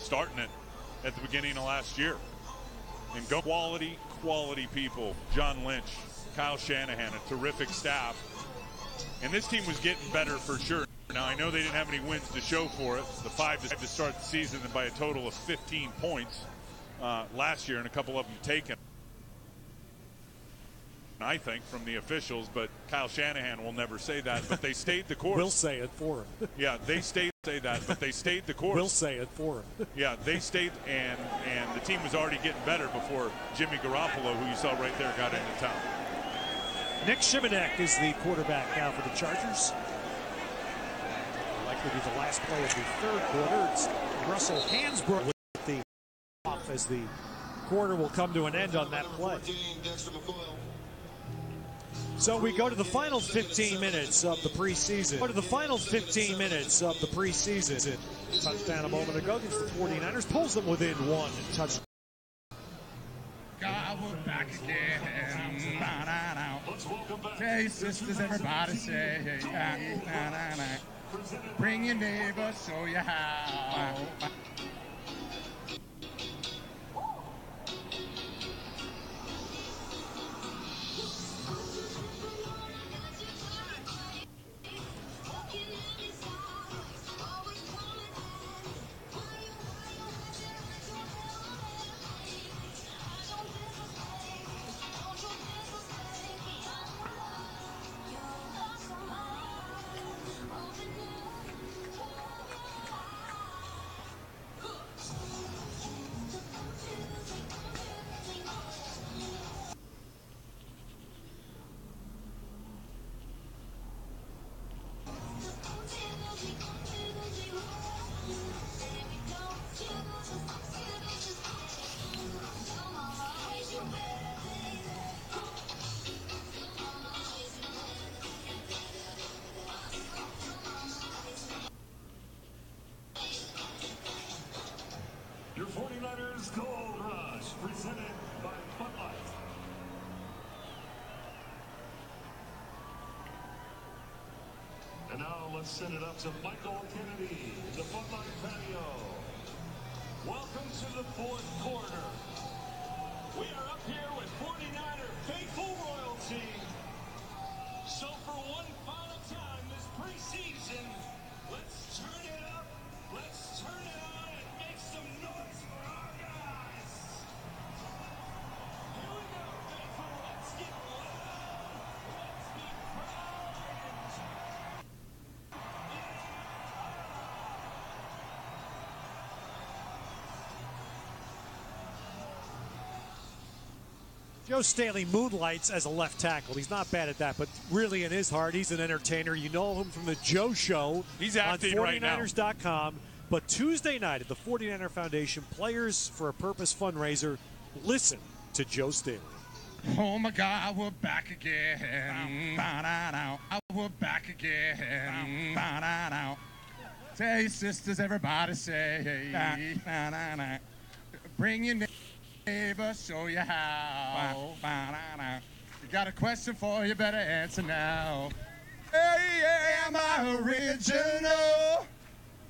starting it at the beginning of last year. And go quality people. John Lynch, Kyle Shanahan, a terrific staff. And this team was getting better for sure. Now, I know they didn't have any wins to show for it. The 5 to start the season and by a total of 15 points last year, and a couple of them taken, I think, from the officials. But Kyle Shanahan will never say that. But they stayed the course. We'll say it for him. Yeah, they stayed. Say that, but they stayed the course. We'll say it for him. Yeah, they stayed, and the team was already getting better before Jimmy Garoppolo, who you saw right there, got into town. Nick Shimanek is the quarterback now for the Chargers. Likely to be the last play of the third quarter. It's Russell Hansbrough with the off as the quarter will come to an end on that play. So we go to the final 15 minutes of the preseason. Touchdown a moment ago against the 49ers. Pulls them within one touchdown. God, we're back again. Hey, sisters, everybody say, bring your neighbor, show you how. Your 49ers Gold Rush, presented by Comparte. And now let's send it up to Michael Kennedy, the Footlight Patio. Welcome to the fourth quarter. We are up here with 49er faithful royalty. So for one final time this preseason, let's turn it up, let's turn it on, and make some noise for our guys. Here we go, faithful, let's get loud, let's be proud. Joe Staley moonlights as a left tackle. He's not bad at that, but really in his heart, he's an entertainer. You know him from the Joe Show. He's acting on right now. 49ers.com. But Tuesday night at the 49er Foundation Players for a Purpose fundraiser, listen to Joe Staley. Oh my God, we're back again. We're back again. Say, sisters, everybody say, bring your neighbor, show you how. You got a question for you, better answer now. Hey, am I original?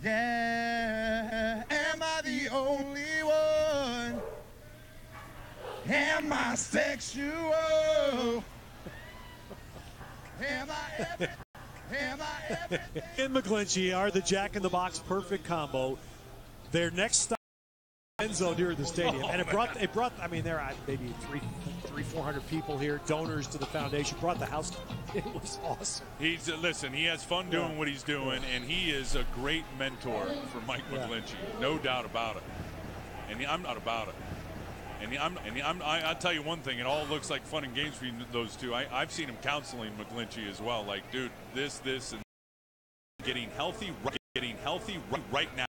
Yeah, am I the only one? Am I sexual? Am I everything? Am I everything? And McGlinchey are the jack-in-the-box perfect combo. Their next stop end zone here at the stadium. And it brought I mean, there are maybe 400 people here, donors to the foundation, brought the house. It was awesome. Listen, he has fun doing what he's doing, and he is a great mentor for Mike McGlinchey. No doubt about it. And I'm not about it. And I'll tell you one thing, it all looks like fun and games for those two. I've seen him counseling McGlinchey as well. Like, dude, this, and getting healthy right now.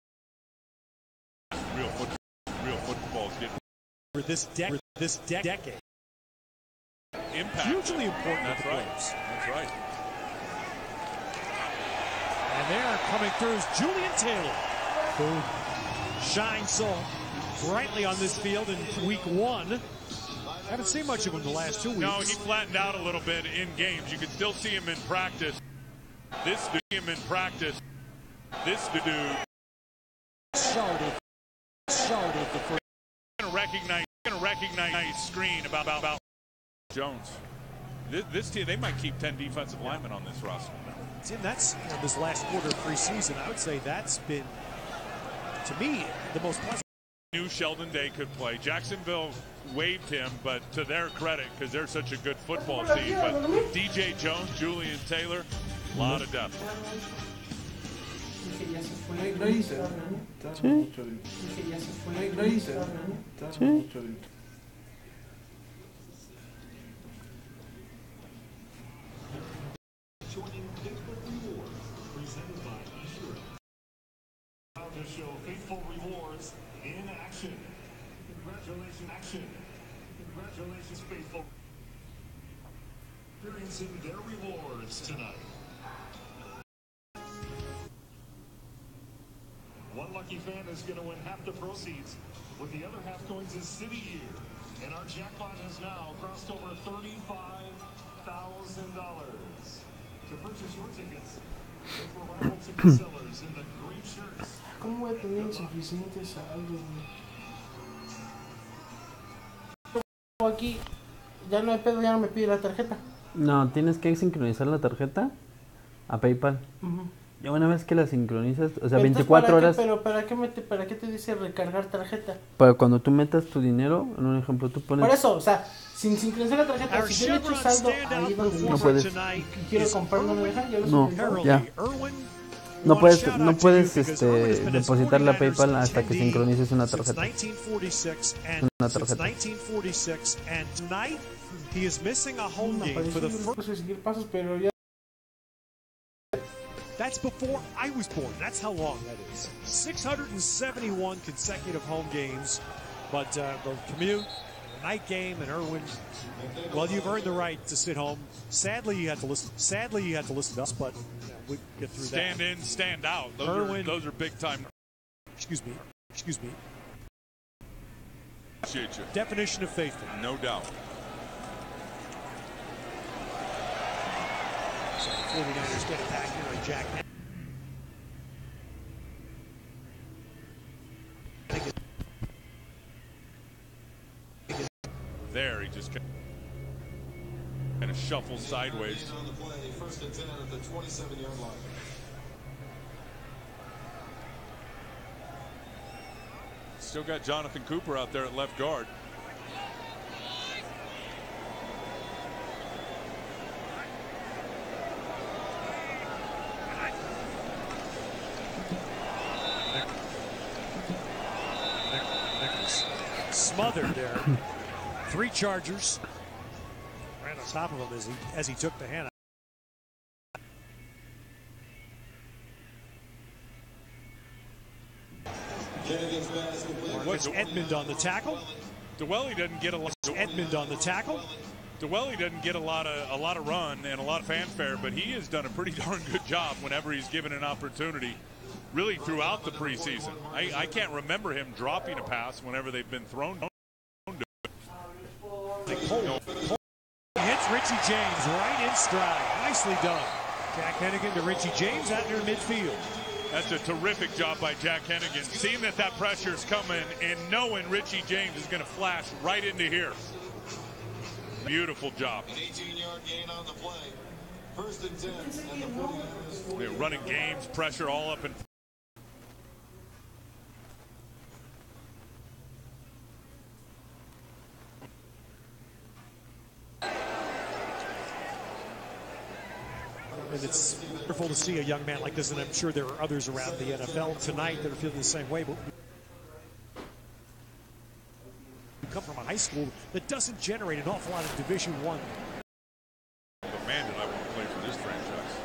Real football is getting for this decade. Impact. Hugely important. That's right. That's right. And there coming through is Julian Taylor, who shines so brightly on this field in week 1. Haven't seen much of him the last 2 weeks. No, he flattened out a little bit in games. You can still see him in practice. This dude. recognized screen about Jones. This team, they might keep 10 defensive linemen on this roster. Tim, that's this last quarter of preseason. I would say that's been, to me, the most pleasant. Knew Sheldon Day could play. Jacksonville waived him, but to their credit, because they're such a good football team. But DJ Jones, Julian Taylor, a lot of depth. To show faithful rewards in action. Congratulations, faithful. Experiencing their rewards tonight. One lucky fan is going to win half the proceeds, with the other half going to City Year. And our jackpot has now crossed over $35,000. To purchase your tickets, look for rival ticket sellers in the green shirts. ¿Cómo voy a tener suficiente saldo? Aquí ya no hay pedo, ya no me pide la tarjeta. No, tienes que sincronizar la tarjeta a PayPal. Y una vez que la sincronizas, o sea, 24 horas. Pero ¿para qué te dice recargar tarjeta? Para cuando tú metas tu dinero, en un ejemplo, tú pones. Por eso, o sea, sin sincronizar la tarjeta, si yo le echo saldo ahí donde no puedes. Quiero comprar, no me dejan, yo lo No, ya. No puedes depositar la PayPal hasta que sincronices una tarjeta. Una tarjeta. 1946, and tonight he is missing a home game for the first. That's before I was born. That's how long that is. 671 consecutive home games, but the commute, the night game, and Irwin. Well, you've earned the right to sit home. Sadly, you had to listen. To us, but we get through stand that. In, stand out. Those are big time. Excuse me. Appreciate you. Definition of faithful. No doubt. So the 49ers get it back here on Jack. There, he just kind of shuffles sideways. On the play, 1st and 10 at the 27-yard line. Still got Jonathan Cooper out there at left guard. Smothered there. 3 Chargers right on top of him as he took the hand. Marcus Edmond on the tackle. Dwelly doesn't get a lot. Edmond on the tackle. Dwelly doesn't get a lot of run and a lot of fanfare, but he has done a pretty darn good job whenever he's given an opportunity. Really throughout the preseason, I can't remember him dropping a pass whenever they've been thrown. Cole hits Richie James right in stride. Nicely done. Jack Hennigan to Richie James out near midfield. That's a terrific job by Jack Hennigan. Seeing that pressure's coming and knowing Richie James is going to flash right into here. Beautiful job. An 18-yard gain on the play. 1st and 10 at the 49ers. They're running games, pressure all up in. And it's wonderful to see a young man like this, and I'm sure there are others around the NFL tonight that are feeling the same way. But you come from a high school that doesn't generate an awful lot of Division I. But man, did I want to play for this franchise.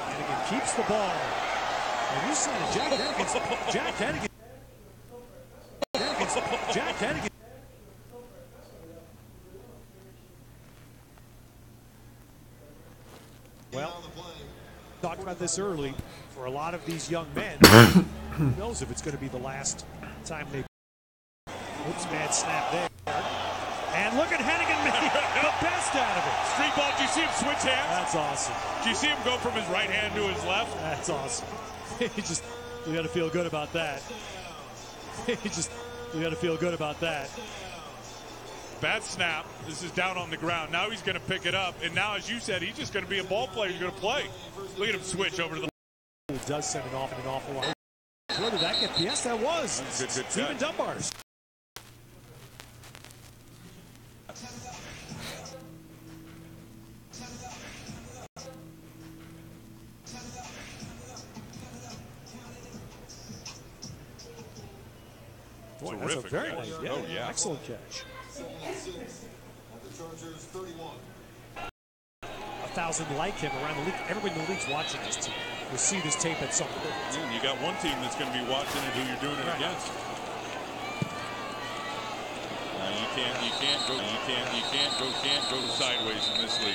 Hennigan keeps the ball. And you saw Jack Hennigan. Jack Hennigan. Well, talked about this early. For a lot of these young men, who knows if it's going to be the last time they. Oops, bad snap there. And look at Hennigan make the best out of it. Street ball, do you see him switch hands? That's awesome. Do you see him go from his right hand to his left? That's awesome. You got to feel good about that. You got to feel good about that. Bad snap. This is down on the ground. Now he's going to pick it up. And now, as you said, he's just going to be a ball player. He's going to play. Look at him switch over to the... It does send it off in an awful lot. Where did that get? Yes, that was. Good Stephen Dunbar's. Boy, that's a very nice, excellent catch. 1,000 like him around the league. Everybody in the league's watching this team. We'll see this tape at some point. Yeah, you got one team that's going to be watching it who you're doing it against. You can't go sideways in this league.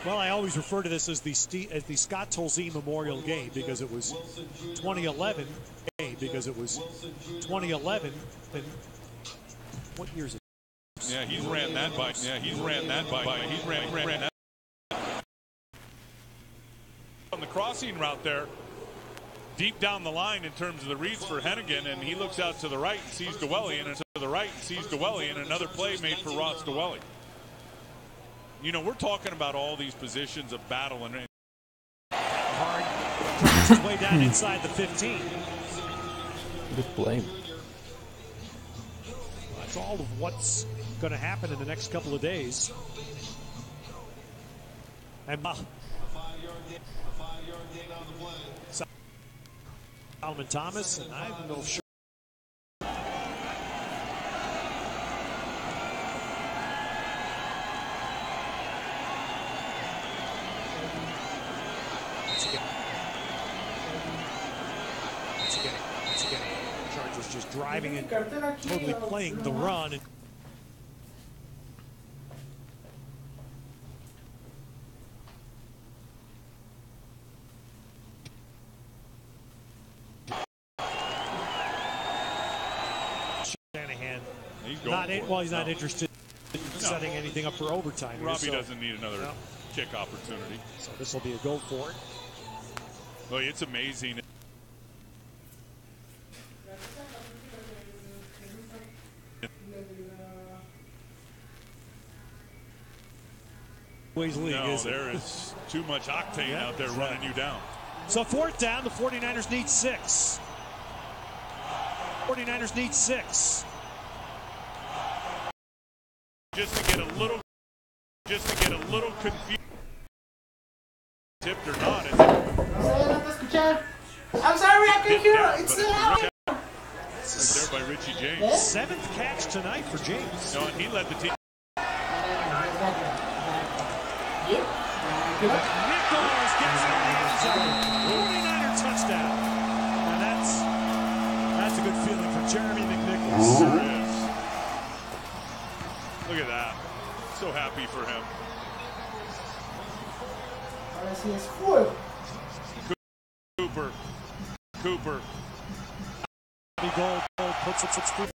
Well, I always refer to this as the Scott Tolzien Memorial Game because it was 2011. Because it was 2011. And what year is it? Yeah, he's ran that by. He's ran that on the crossing route there, deep down the line in terms of the reads for Hennigan, and he looks out to the right and sees Dwelly, and another play made for Ross Dwelly. You know, we're talking about all these positions of battle and hard his way down inside the 15. Good play. That's all of what's going to happen in the next couple of days. And Solomon Thomas, and I'm no sure. Once again, Chargers just driving and totally playing the run. Shanahan, he's not interested in setting anything up for overtime. Robbie doesn't need another kick opportunity. So this will be a go for it. Well, it's amazing. No, there is too much octane out there running you down. So fourth down, the 49ers need 6. 49ers need 6. Just to get a little confused. Tipped or not, is it? I'm sorry, I can't hear it. It's still out. Right there by Richie James. 7th catch tonight for James. No, and he led the team. Nichols gets it in the end zone. 49er touchdown. And that's a good feeling for Jeremy McNichols. Sure is. Look at that. So happy for him. Cooper. Goal puts it at speed.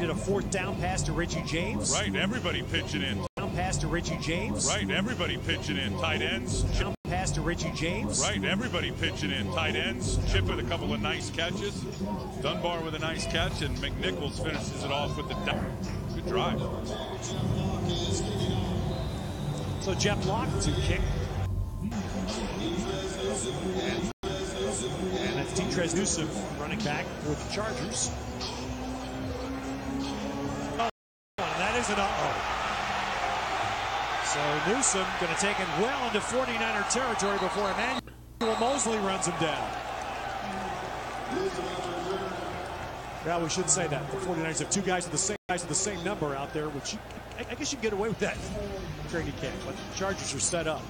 did a fourth down pass to Richie James. Right, everybody pitching in. Down pass to Richie James. Right, everybody pitching in. Tight ends. Down pass to Richie James. Right, everybody pitching in. Tight ends. Chip with a couple of nice catches. Dunbar with a nice catch, and McNichols finishes it off with the good drive. So Jeff Locke to kick. And that's T-Trez Newsome running back for the Chargers. Oh, and that is an uh-oh. So Newsome going to take it well into 49er territory before Emmanuel Mosley runs him down. Well, we shouldn't say that. The 49ers have two guys with the same number out there, which I guess you can get away with that training camp, but the Chargers are set up.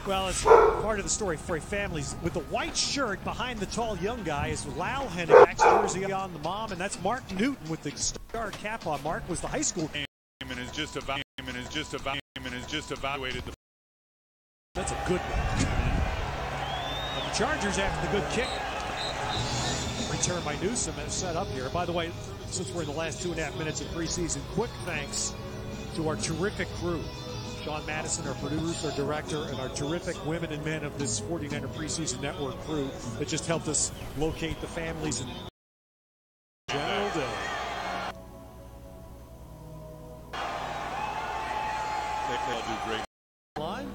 Well, it's part of the story for families. With the white shirt behind the tall young guy is Lau Hennick's jersey on the mom, and that's Mark Newton with the star cap on. Mark was the high school And is just evaluated the. That's a good one. But the Chargers, after the good kick, return by Newsome, is set up here. By the way, since we're in the last 2.5 minutes of preseason, quick thanks to our terrific crew. Sean Madison, our producer, our director, and our terrific women and men of this 49er preseason network crew that just helped us locate the families and General Day. They'll do great. Line.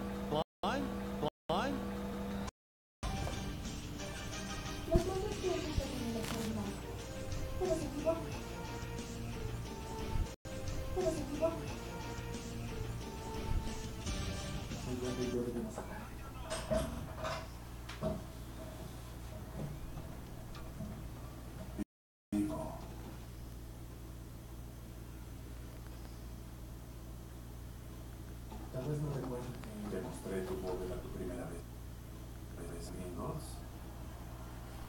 Vivo. Tal vez no recuerdes que te mostré tu bóveda tu primera vez. ¿Eres amigos?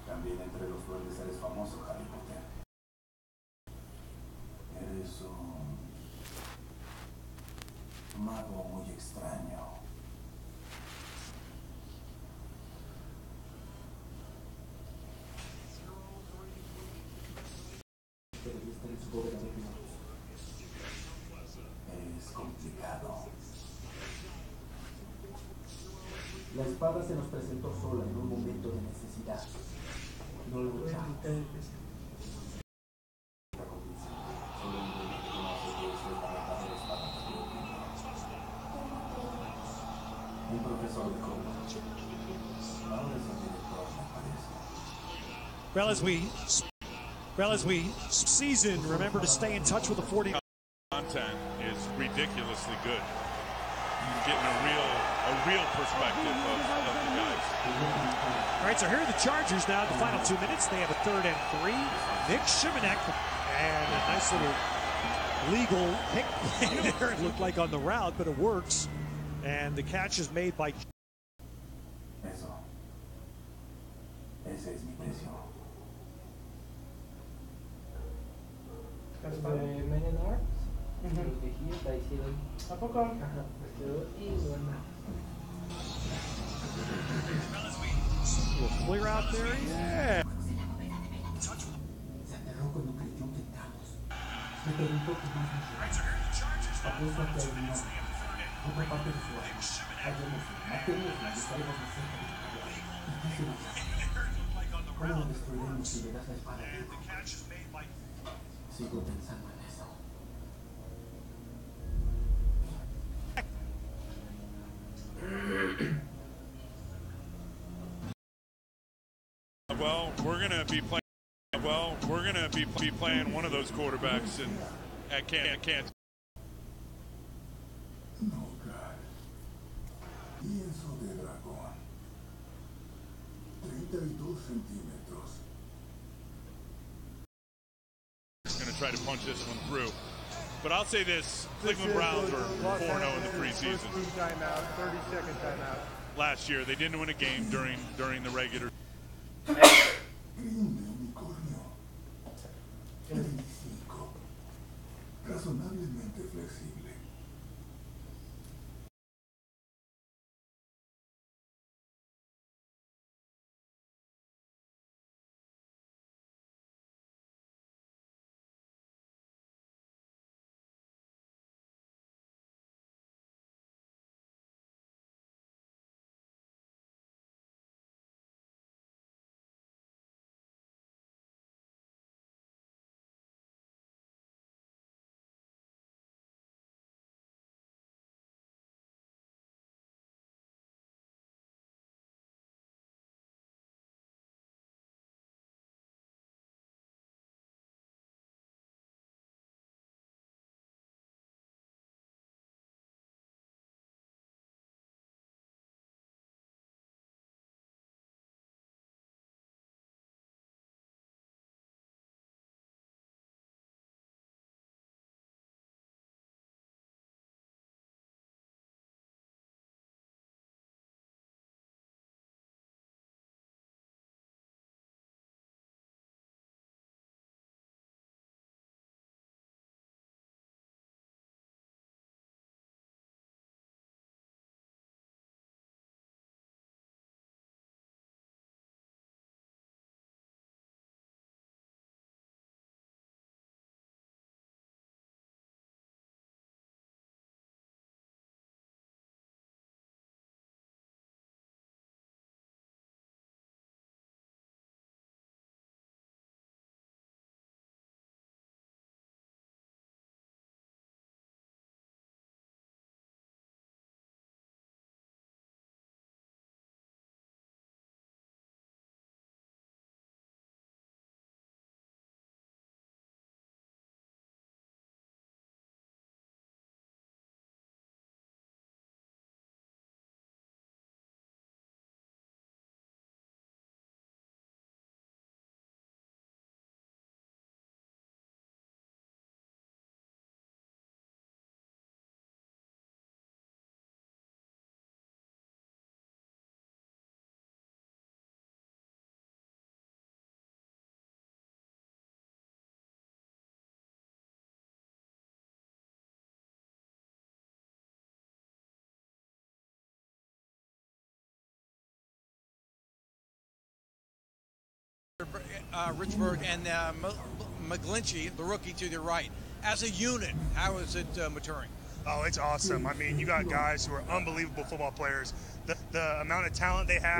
También entre los duendes eres famoso, Harry Potter. Eres un mago muy extraño. Es complicado. La espada se nos presentó sola en un momento de necesidad. No luchamos. Un profesor de Comparte. Ahora es el director, me parece. Well, as we season, remember to stay in touch with the 49ers. Content is ridiculously good. getting a real perspective of the guys. All right, so here are the Chargers now. The final 2 minutes. They have a 3rd and 3. Nick Shimanek and a nice little legal pick play there. It looked like on the route, but it works. And the catch is made by. Eso. Ese es mi precio. ¿A poco? Little clear out there. Yeah. Se aterró cuando creyó que entramos. Me preguntó qué más nos apuesto a que adivinó. Otra parte de su alma. Matémoslo y estaremos más cerca de tu vida. ¿Y qué se va a hacer? ¿Cómo lo destruiremos si le das la espada? Sigo pensando en eso. Well, we're gonna be playing. Well, we're gonna be playing one of those quarterbacks at Kansas. No, God. Pienso de dragón. 32 centímetros. He's gonna try to punch this one through. But I'll say this: Cleveland Browns were 4-0 in the preseason. First timeout, 30-second timeout. Last year, they didn't win a game during the regular. Unicornio. 25. Razonablemente flexible. Richburg and McGlinchey, the rookie to the right. As a unit, how is it maturing? Oh, it's awesome. I mean, you got guys who are unbelievable football players. The amount of talent they have.